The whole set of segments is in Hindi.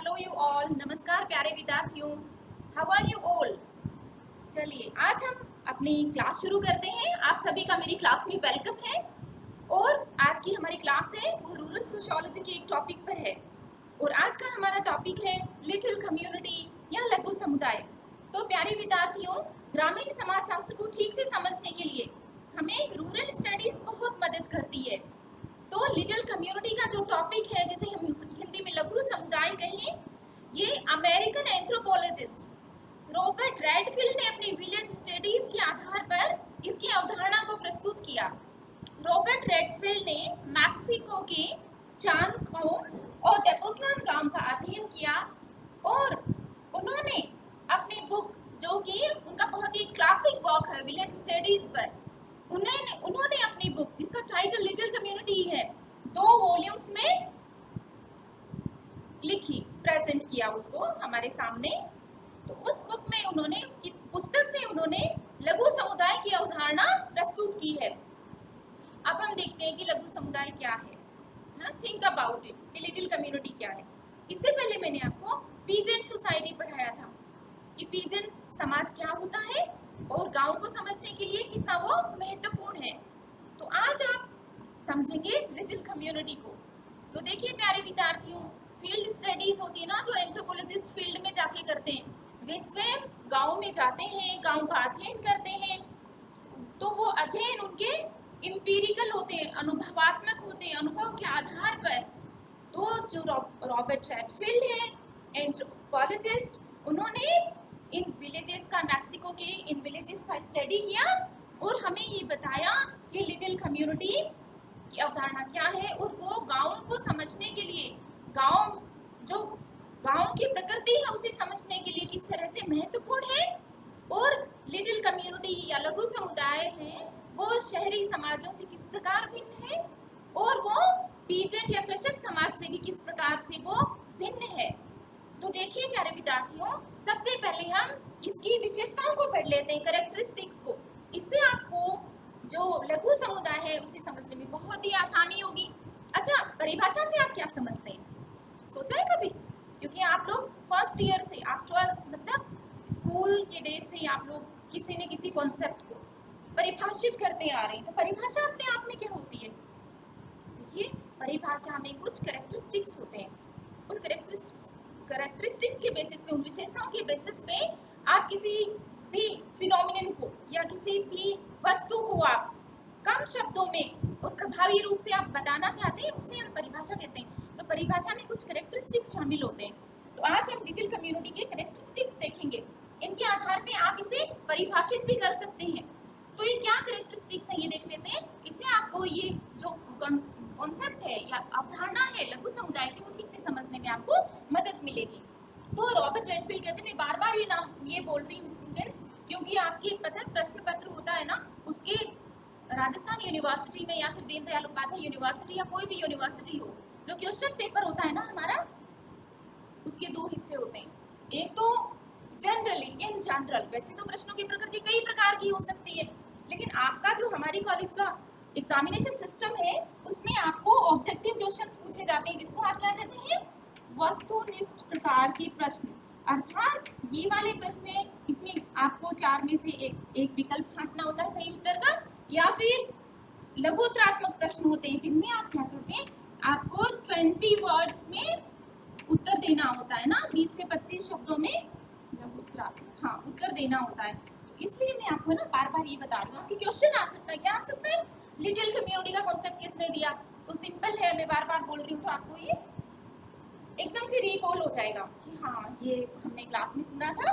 हेलो यू ऑल, नमस्कार प्यारे विद्यार्थियों। How are you all. चलिए आज हम अपनी क्लास शुरू करते हैं। आप सभी का मेरी क्लास में वेलकम है। और आज की हमारी क्लास है वो रूरल सोशियोलॉजी के एक टॉपिक पर है। और आज का हमारा टॉपिक है लिटिल कम्युनिटी या लघु समुदाय। तो प्यारे विद्यार्थियों, ग्रामीण समाज शास्त्र को ठीक से समझने के लिए हमें रूरल स्टडीज बहुत मदद करती है। तो लिटिल कम्युनिटी का जो टॉपिक है, जैसे हम हिंदी में लघु समुदाय कहें, ये अमेरिकन एंथ्रोपोलॉजिस्ट रॉबर्ट रेडफील्ड ने अपनी विलेज स्टडीज के आधार पर इसकी अवधारणा को प्रस्तुत किया। रॉबर्ट रेडफील्ड ने मैक्सिको के चानको और डेपोस्लान गांव का अध्ययन किया और उन्होंने अपनी बुक, जो कि उनका बहुत ही क्लासिक वर्क है विलेज स्टडीज पर, उन्होंने अपनी बुक जिसका टाइटल लिटिल कम्युनिटी है 2 वॉल्यूम्स में लिखी, प्रेजेंट किया उसको हमारे सामने। तो उस बुक में उन्होंने, उसकी पुस्तक में उन्होंने लघु समुदाय की अवधारणा प्रस्तुत की है। अब हम देखते हैं कि लघु समुदाय क्या है ना, थिंक अबाउट इट कि लिटिल कम्युनिटी क्या है। इससे पहले मैंने आपको पीजेंट सोसाइटी पढ़ाया था कि पीजेंट समाज क्या होता है और गांव को समझने के लिए कितना वो महत्वपूर्ण है। तो आज आप समझेंगे लिटिल कम्युनिटी को। तो देखिए प्यारे विद्यार्थियों, फील्ड स्टडीज होती है ना, जो एंथ्रोपोलॉजिस्ट फील्ड में जाके करते हैं, वे स्वयं गांव में जाते हैं, गांव का अध्ययन करते हैं। तो वो अध्ययन उनके एम्पिरिकल होते हैं, अनुभवात्मक होते हैं, अनुभव के आधार पर। तो जो रॉबर्ट रेडफील्ड है एंथ्रोपोलॉजिस्ट, उन्होंने इन विलेजेस का, मैक्सिको के इन विलेजेस का स्टडी किया और हमें ये बताया कि लिटिल कम्युनिटी की अवधारणा क्या है और वो गांव को समझने के लिए, गांव जो गांव की प्रकृति है उसे समझने के लिए किस तरह से महत्वपूर्ण है। और लिटिल कम्युनिटी या लघु समुदाय है वो शहरी समाजों से किस प्रकार भिन्न है और वो पीजेंट या कृषक समाज से भी किस प्रकार से वो भिन्न है। तो देखिए प्यारे विद्यार्थियों, सबसे पहले हम इसकी विशेषताओं को पढ़ लेते हैं, कैरेक्टरिस्टिक्स को। इससे आपको जो लघु समुदाय है उसे समझने में बहुत ही आसानी होगी। अच्छा, परिभाषा से आप क्या समझते हैं, सोचा है कभी? क्योंकि आप लोग फर्स्ट ईयर से, आप 12 मतलब स्कूल के डेज से आप लोग किसी न किसी कॉन्सेप्ट को परिभाषित करते आ रहे हैं। तो परिभाषा अपने आप में क्या होती है? देखिए, परिभाषा में कुछ कैरेक्टरिस्टिक्स होते हैं। उन कैरेक्टरिस्टिक्स के बेसिस पे, उन विशेषताओं के बेसिस पे आप किसी भी फिनोमिनन को या किसी भी वस्तु को आप कम शब्दों में और प्रभावी रूप से आप बताना चाहते हैं, उसे हम परिभाषा कहते हैं। तो परिभाषा में कुछ कैरेक्टरिस्टिक्स शामिल होते हैं। तो आज हम लिटिल कम्युनिटी के कैरेक्टरिस्टिक्स देखेंगे। इनके आधार पे आप इसे परिभाषित भी कर सकते हैं। तो ये क्या कैरेक्टरिस्टिक्स हैं ये देख लेते हैं। इससे आपको ये जो कॉन्सेप्ट है या अवधारणा है लघु समुदाय की, वो ठीक से समझने में आपको मदद मिलेगी। तो रॉबर्ट रेडफील्ड कहते हैं, मैं बार बार ये नाम ये बोल रही हूँ स्टूडेंट्स, क्योंकि आपकी पता है प्रश्न पत्र होता है ना, उसके राजस्थान यूनिवर्सिटी में या फिर दीनदयाल उपाध्याय यूनिवर्सिटी या कोई भी यूनिवर्सिटी हो, जो क्वेश्चन पेपर होता है ना हमारा, उसके 2 हिस्से होते हैं। एक तो जनरली, इन जनरल, वैसे तो प्रश्नों की प्रकृति कई प्रकार की हो सकती है, लेकिन आपका जो हमारी कॉलेज का एग्जामिनेशन सिस्टम है उसमें आपको ऑब्जेक्टिव क्वेश्चंस पूछे जाते हैं, जिसको आप क्या कहते हैं, वस्तुनिष्ठ प्रकार के प्रश्न। अर्थात ये वाले प्रश्न, इसमें आपको 4 में से एक विकल्प छांटना होता है सही उत्तर का, या फिर लघुत्तरात्मक प्रश्न होते हैं जिनमें आप क्या करते हैं, आपको 20 वर्ड्स में उत्तर देना होता है ना, 20 से 25 शब्दों में लघुत्तरात्मक, हाँ, उत्तर देना होता है। तो इसलिए मैं आपको ना बार बार ये बता रही हूँ कि क्वेश्चन आ सकता है, क्या आ सकता है, लिटिल कम्युनिटी का कॉन्सेप्ट किसने दिया, तो सिंपल है, मैं बार बार बोल रही हूँ तो आपको ये एकदम से रिकॉल हो जाएगा कि हाँ ये हमने क्लास में सुना था।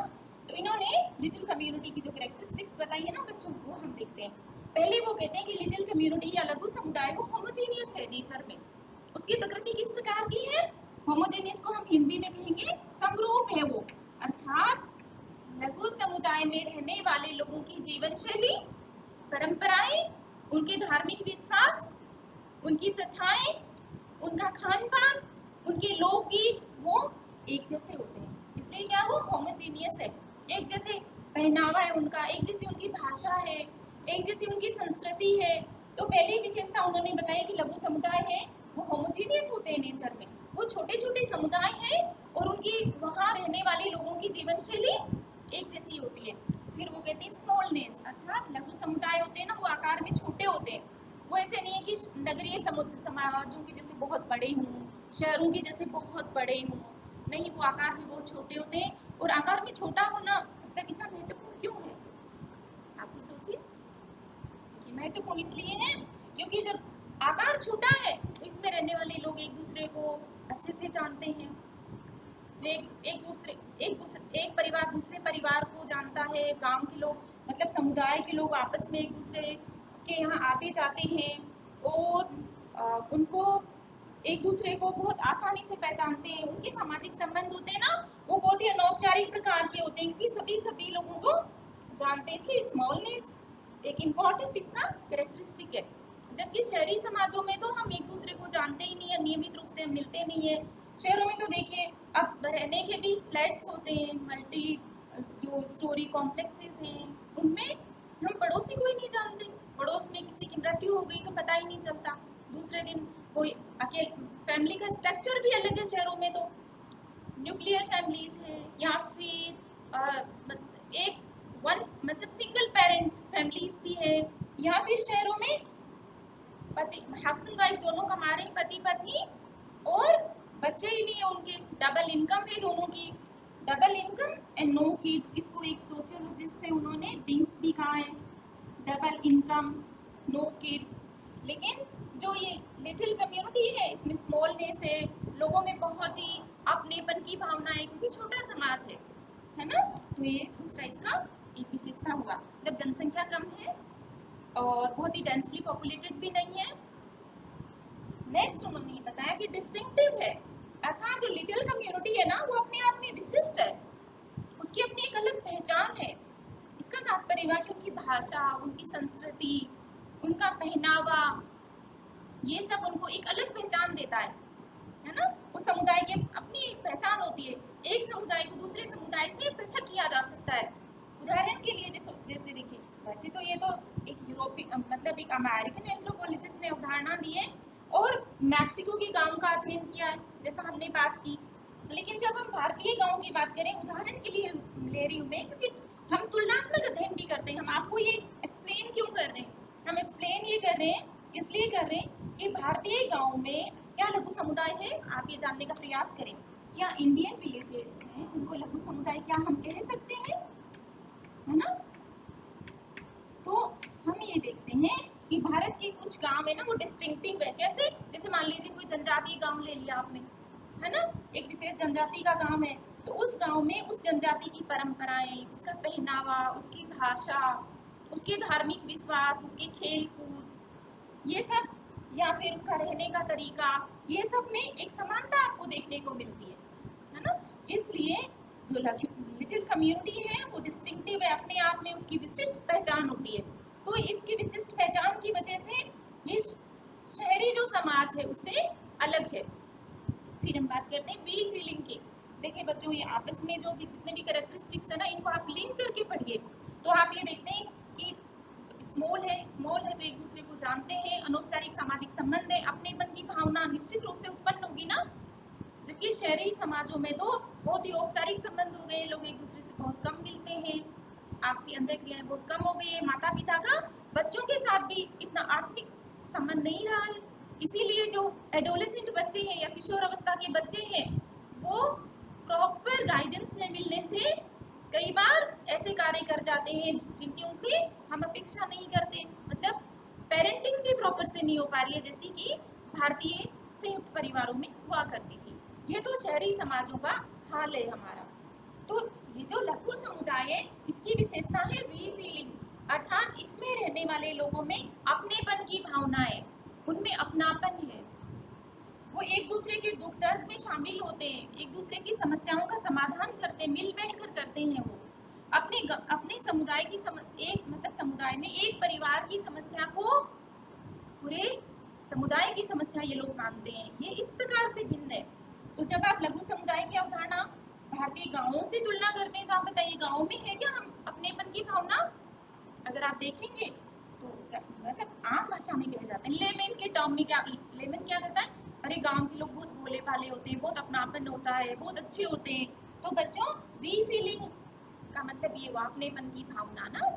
तो इन्होंने लिटिल कम्युनिटी की जो कैरेक्टरिस्टिक्स बताई है ना बच्चों, वो हम देखते हैं। पहले वो कहते हैं कि लिटिल कम्युनिटी या लघु समुदाय वो होमोजेनियस है नेचर में। उसकी प्रकृति किस प्रकार की है? होमोजेनियस को हम हिंदी में कहेंगे समरूप है वो, अर्थात लघु समुदाय में रहने वाले लोगों की जीवन शैली, परंपराएं, उनके धार्मिक विश्वास, उनकी प्रथाएं, उनका खान पान, उनके लोकगीत, वो एक जैसे होते हैं। इसलिए क्या वो होमोजेनियस है, एक जैसे पहनावा है उनका, एक जैसी उनकी भाषा है, एक जैसी उनकी संस्कृति है। तो पहली विशेषता उन्होंने बताया कि लघु समुदाय है वो होमोजेनियस होते हैं नेचर में। वो छोटे छोटे समुदाय हैं और उनकी वहाँ रहने वाले लोगों की जीवन शैली एक जैसी होती है। फिर वो कहते हैं स्मॉलनेस, अर्थात लघु समुदाय होते हैं ना, वो आकार में छोटे होते हैं। वो ऐसे नहीं है कि नगरीय समाजों के जैसे बहुत बड़े हों, शहरों के जैसे बहुत बड़े हों, नहीं, वो आकार में बहुत छोटे होते हैं। और आकार में छोटा होना मतलब इतना महत्वपूर्ण क्यों है, आप खुद सोचिए। कि महत्वपूर्ण इसलिए है क्योंकि जब आकार छोटा है तो इसमें रहने वाले लोग एक दूसरे को अच्छे से जानते हैं। एक परिवार दूसरे परिवार को जानता है। गांव के लोग मतलब समुदाय के लोग आपस में एक दूसरे के यहाँ आते जाते हैं और उनको एक दूसरे को बहुत आसानी से पहचानते हैं। उनके सामाजिक संबंध होते हैं ना, वो बहुत ही अनौपचारिक प्रकार के होते हैं क्योंकि सभी लोगों को जानते हैं। इसलिए स्मॉलनेस एक इम्पॉर्टेंट इसका कैरेक्टरिस्टिक है। जबकि शहरी समाजों में तो हम एक दूसरे को जानते ही नहीं है, नियमित रूप से हम मिलते नहीं है। शहरों में तो देखिए अब रहने के भी फ्लैट्स होते हैं, मल्टी जो स्टोरी कॉम्प्लेक्सेस हैं, उनमें हम पड़ोसी को ही नहीं जानते। पड़ोस में किसी की मृत्यु हो गई तो पता ही नहीं चलता, दूसरे दिन कोई अकेले। फैमिली का स्ट्रक्चर भी अलग है शहरों में, तो न्यूक्लियर फैमिलीज है या फिर एक मतलब सिंगल पेरेंट फैमिलीज भी है, या फिर शहरों में पति हस्बैंड वाइफ दोनों कमा रहे हैं, पति पत्नी, और बच्चे ही नहीं है उनके, डबल इनकम है दोनों की, double income and no kids. इसको एक सोशियोलॉजिस्ट है उन्होंने डिंग्स भी कहा है, डबल इनकम नो किड्स। लेकिन जो ये लिटिल कम्युनिटी है इसमें स्मॉलनेस है, लोगों में बहुत ही अपनेपन की भावना है क्योंकि छोटा समाज है ना। तो ये दूसरा इसका एक विशेषता हुआ। जब जनसंख्या कम है और बहुत ही डेंसली पॉपुलेटेड भी नहीं है। नेक्स्ट उन्होंने बताया कि डिस्टिंक्टिव है, अर्थात जो लिटिल कम्युनिटी है ना वो अपने आप में विशिष्ट है, उसकी अपनी एक अलग पहचान है। इसका तात्पर्य हुआ कि उनकी भाषा, उनकी संस्कृति, उनका पहनावा, ये सब उनको एक अलग पहचान देता है ना। उस समुदाय की अपनी एक पहचान होती है। एक समुदाय को दूसरे समुदाय से पृथक किया जा सकता है। उदाहरण के लिए जैसे देखिए, वैसे तो ये तो एक यूरोपीय मतलब एक अमेरिकन एंथ्रोपोलॉजिस्ट ने अवधारणा दी है और मैक्सिको के गांव का अध्ययन किया है जैसा हमने बात की। लेकिन जब हम भारतीय गांव की बात करें, उदाहरण के लिए ले रही हूँ मैं क्योंकि हम तुलनात्मक अध्ययन भी करते हैं। हम आपको ये एक्सप्लेन क्यों कर रहे हैं, हम एक्सप्लेन ये कर रहे हैं, इसलिए कर रहे हैं कि भारतीय गांव में क्या लघु समुदाय है, आप ये जानने का प्रयास करें। क्या इंडियन विलेजेस में उनको लघु समुदाय क्या हम कह सकते हैं, है ना। तो हम ये देखते हैं कि भारत के कुछ गांव है ना वो डिस्टिंक्टिव है। कैसे, जैसे मान लीजिए कोई जनजातीय गांव ले लिया आपने, है ना, एक विशेष जनजाति का गांव है, तो उस गांव में उस जनजाति की परंपराएं, उसका पहनावा, उसकी भाषा, उसके धार्मिक विश्वास, उसके खेल कूद, ये सब, या फिर उसका रहने का तरीका, ये सब में एक समानता आपको देखने को मिलती है ना। इसलिए जो लिटिल कम्युनिटी है वो डिस्टिंक्टिव है, अपने आप में उसकी विशिष्ट पहचान होती है। तो इसकी विशिष्ट पहचान की वजह से ये शहरी जो समाज है उससे अलग है। फिर हम बात करते हैं वी फीलिंग की। देखिए बच्चों, ये आपस में जो भी जितने भी कैरेक्टरिस्टिक्स है ना, इनको आप लिंक करके पढ़िए तो आप ये देखते हैं कि स्मॉल है तो एक दूसरे को जानते हैं, अनौपचारिक सामाजिक संबंध है, अपनेपन की भावना निश्चित रूप से उत्पन्न होगी ना। जबकि शहरी समाजों में तो बहुत ही औपचारिक संबंध हो गए, लोग एक दूसरे से बहुत कम मिलते हैं, आपसी अंतःक्रियाएं बहुत कम हो गई है, माता पिता का बच्चों के साथ भी इतना आत्मिक संबंध नहीं रहा है। इसीलिए जो एडोलेसेंट बच्चे हैं या किशोर अवस्था के बच्चे हैं वो प्रॉपर गाइडेंस न मिलने से कई बार ऐसे कार्य कर जाते हैं जिनकी उनसे हम अपेक्षा नहीं करते। मतलब पेरेंटिंग भी प्रॉपर से नहीं हो पा रही है जैसी कि भारतीय संयुक्त परिवारों में हुआ करती थी। ये तो शहरी समाजों का हाल है हमारा। तो ये जो लघु समुदाय है इसकी विशेषता है वी फीलिंग, अर्थात इसमें रहने वाले लोगों में अपनेपन की भावना है, उनमें अपनापन है, वो एक दूसरे के दुख दर्द में शामिल होते हैं, एक दूसरे की समस्याओं का समाधान करते हैं, मिल बैठ कर करते हैं। वो अपने समुदाय की एक मतलब समुदाय में एक परिवार की समस्या को पूरे समुदाय की समस्या ये लोग मानते हैं। ये इस प्रकार से भिन्न है। तो जब आप लघु समुदाय की अवधारणा भारतीय गांवों से तुलना करते हैं तो आप बताइए गांव में है क्या हम अपनेपन की भावना? अगर आप देखेंगे तो मतलब आम भाषा में कहे जाते हैं, लेमन के टर्म में क्या, लेमन क्या करता है, अरे गांव के लोग बहुत भोले भाले होते हैं, बहुत अपनापन होता है, बहुत अच्छे होते हैं। तो बच्चों वी फीलिंग का मतलब ये हुआ अपनेपन की भावना ना,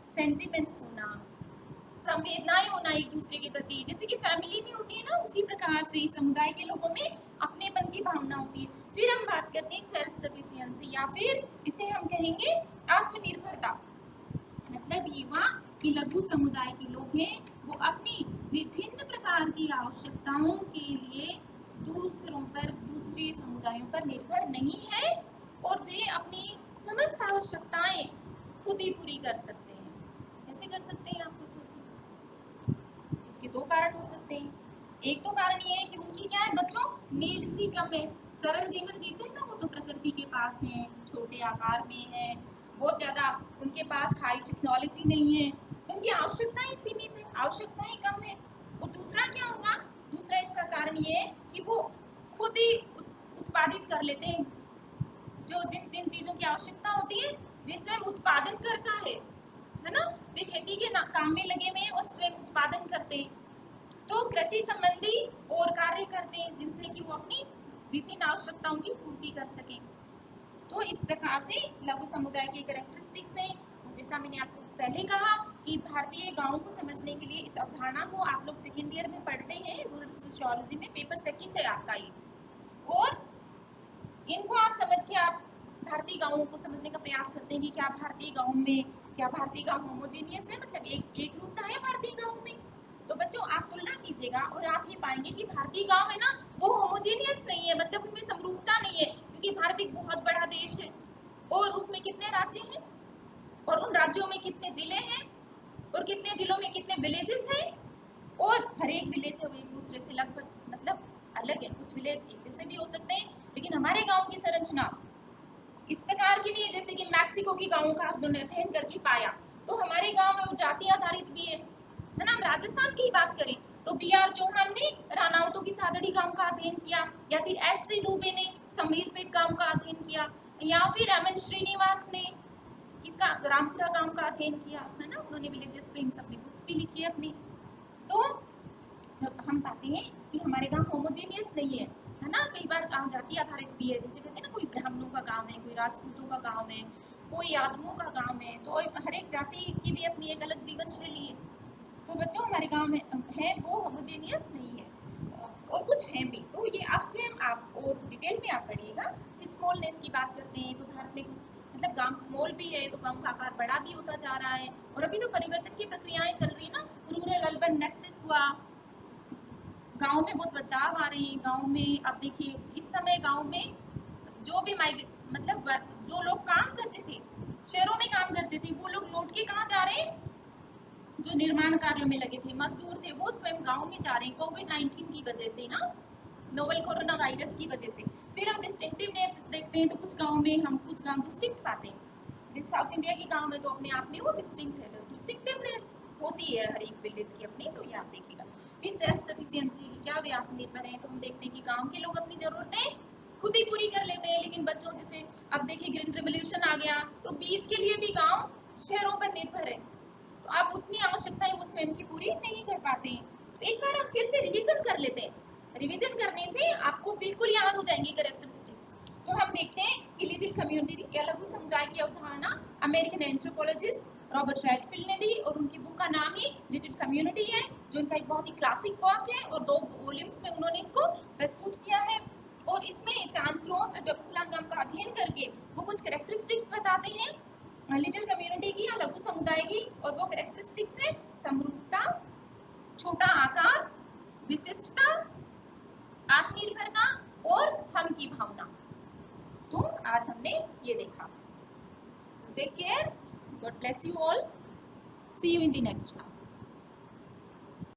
सेंटिमेंट्स होना, संवेदनाएं होना एक दूसरे के प्रति, जैसे कि फैमिली में होती है ना, उसी प्रकार से समुदाय के लोगों में अपनेपन की भावना होती है। फिर हम बात करते हैं सेल्फ सफिशिएंसी, या फिर इसे हम कहेंगे आत्मनिर्भरता। मतलब ये हुआ कि लघु समुदाय के लोग हैं वो अपनी विभिन्न प्रकार की आवश्यकताओं के लिए दूसरे समुदायों पर निर्भर नहीं है, और वे अपनी समस्त आवश्यकताएं खुद ही पूरी कर सकते हैं। कैसे कर सकते हैं आपको सोचिए। इसके दो कारण हो सकते हैं। एक तो कारण ये है कि उनकी क्या है बच्चों, नीड्स ही कम है, सरल जीवन जीते हैं ना वो, तो प्रकृति के पास है, छोटे आकार में है, बहुत ज्यादा उनके पास हाई टेक्नोलॉजी नहीं है, तो उनकी आवश्यकताएं सीमित है, आवश्यकताएं कम है। और दूसरा क्या होगा, दूसरा इसका कारण ये है कि वो खुद ही उत्पादित कर लेते हैं, जो जिन जिन चीजों की आवश्यकता होती है वे स्वयं उत्पादन करता है ना। वे खेती के काम में लगे हुए हैं और स्वयं उत्पादन करते हैं, तो कृषि संबंधी और कार्य करते हैं जिनसे कि वो अपनी विभिन्न आवश्यकताओं की पूर्ति कर सकें। तो इस प्रकार से लघु समुदाय के कैरेक्टरिस्टिक्स हैं। जैसा मैंने आपको पहले कहा कि भारतीय गांवों को समझने के लिए इस अवधारणा को आप लोग सेकेंड ईयर में पढ़ते हैं, रूरल सोशियोलॉजी में, पेपर सेकंड है आपका ये, और इनको आप समझ के आप भारतीय गांवों को समझने का प्रयास करते हैं कि क्या भारतीय गांव होमोजेनियस है, मतलब एक रूपता है भारतीय गांव में। तो बच्चों आप तुलना कीजिएगा और आप ये पाएंगे कि भारतीय गांव है ना वो होमोजेनियस नहीं है, मतलब उनमें समरूपता नहीं है, क्योंकि भारत एक बहुत बड़ा देश है और उसमें कितने राज्य हैं और उन राज्यों में कितने जिले हैं और कितने जिलों में कितने विलेजेस हैं, और हर एक विलेज है वो एक दूसरे से लगभग मतलब अलग है, कुछ विलेज एक जैसे भी हो सकते हैं, लेकिन हमारे गांव की संरचना इस प्रकार की नहीं है जैसे कि मैक्सिको के गांवों का अध्ययन करके पाया। तो हमारे गांव में वो जाति आधारित भी है ना। हम राजस्थान की ही बात करें तो बी.आर. चौहान ने रानावतों की सादड़ी गांव का अध्ययन किया, या फिर एस.सी. दुबे ने समीरपेट गांव का अध्ययन किया, या फिर एम.एन. श्रीनिवास ने किसका रामपुरा गांव का अध्ययन किया, है ना। उन्होंने विलेजेस पे इन सब में बुक्स भी लिखी है अपनी। तो जब हम पाते हैं कि हमारे गांव होमोजेनियस नहीं है ना, कई बार गांव जाति आधारित भी है, जैसे कहते हैं ना कोई ब्राह्मणों का गांव है, कोई राजपूतों का गांव है, कोई यादवों का गांव है, तो हर एक जाति की भी अपनी एक अलग जीवन शैली है। तो बच्चों हमारे गांव में है वो होमोजेनियस नहीं है, और कुछ हैं भी, तो ये आप स्वयं आप और डिटेल में आप पढ़िएगा। फिर स्मॉलनेस की बात करते हैं तो भारत में मतलब गांव स्मॉल भी है तो गांव का आकार बड़ा भी होता जा रहा है, और अभी तो परिवर्तन की प्रक्रियाएं चल रही है ना, रूरल अर्बन नेक्सस हुआ, गांव में बहुत बदलाव आ रहे हैं। गांव में अब देखिए इस समय गांव में जो भी मतलब जो लोग काम करते थे, शहरों में काम करते थे, वो लोग लौट के कहाँ जा रहे हैं, जो निर्माण कार्यों में लगे थे, मजदूर थे, वो स्वयं गांव में जा रहे हैं कोविड-19 की वजह से ना, नोवेल कोरोना वायरस की वजह से। फिर हम डिस्टिंक्टिवनेस देखते हैं तो कुछ गांव में हम कुछ गांव डिस्टिंक्ट पाते हैं, जैसे साउथ इंडिया के गांव में तो अपने आप में वो डिस्टिंक्ट है, डिस्टिंक्टिवनेस होती है हर एक विलेज की अपनी, तो ये आप देखिएगा। फिर सेल्फ सफिशिएंसी क्या वे आत्मनिर्भर हैं, तो हम देखते हैं कि गांव के लोग अपनी जरूरतें खुद ही पूरी कर लेते हैं, लेकिन बच्चों जैसे अब देखिए ग्रीन रिवोल्यूशन आ गया तो बीज के लिए भी गांव शहरों पर निर्भर है, तो आप उतनी आवश्यकताएं वो स्वयं की पूरी नहीं कर पाते हैं। तो एक बार हम फिर से रिवीजन कर लेते हैं, रिवीजन करने से आपको बिल्कुल याद हो जाएंगे कैरेक्टरिस्टिक्स। तो हम देखते हैं कि लिटिल कम्युनिटी या लघु समुदाय की अवधारणा अमेरिकन एंथ्रोपोलॉजिस्ट रॉबर्ट रेडफील्ड ने दी, और उनकी बुक का नाम ही लिटिल कम्युनिटी है, जो उनका एक बहुत ही क्लासिक वर्क है, और 2 वॉल्यूम्स में उन्होंने इसको प्रस्तुत किया है। और इसमें चांद्रोन गांव का अध्ययन करके वो कुछ कैरेक्टरिस्टिक्स बताते हैं लिटिल कम्युनिटी की या लघु समुदाय की, और वो कैरेक्टरिस्टिक्स है समरूपता, छोटा आकार, विशिष्टता, आत्मनिर्भरता और हम की भावना। तो आज हमने ये देखा। So take care. God bless you all. See you in the next class.